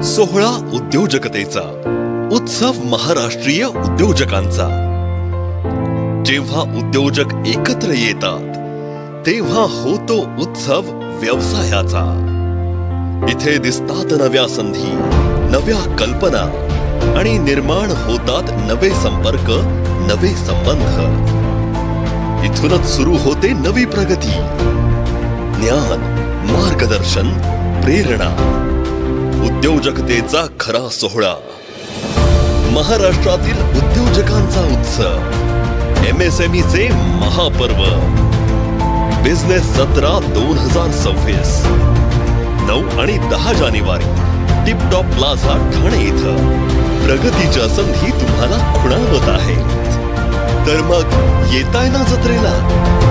सोहळा उद्योजकतेचा उत्सव महाराष्ट्रीय उद्योजकांचा। जेव्हा उद्योजक एकत्र येतात तेव्हा होतो उत्सव व्यवसायाचा। इथे दिसतात नव्या संधी, नव्या कल्पना आणि निर्माण होतात नवे संपर्क, नवे संबंध। इथूनच सुरू होते नवी प्रगती, ज्ञान, मार्गदर्शन, प्रेरणा। उद्योजकतेचा खरा सोहळा, महाराष्ट्रातील उद्योजकांचा उत्सव, MSME चे महापर्व। बिझनेस जत्रा 2026 9 आणि 10 जानेवारी टिपटॉप प्लाझा ठाणे इथं प्रगतीच्या संधी तुम्हाला खुणावत आहेत। तर मग येताय ना जत्रेला?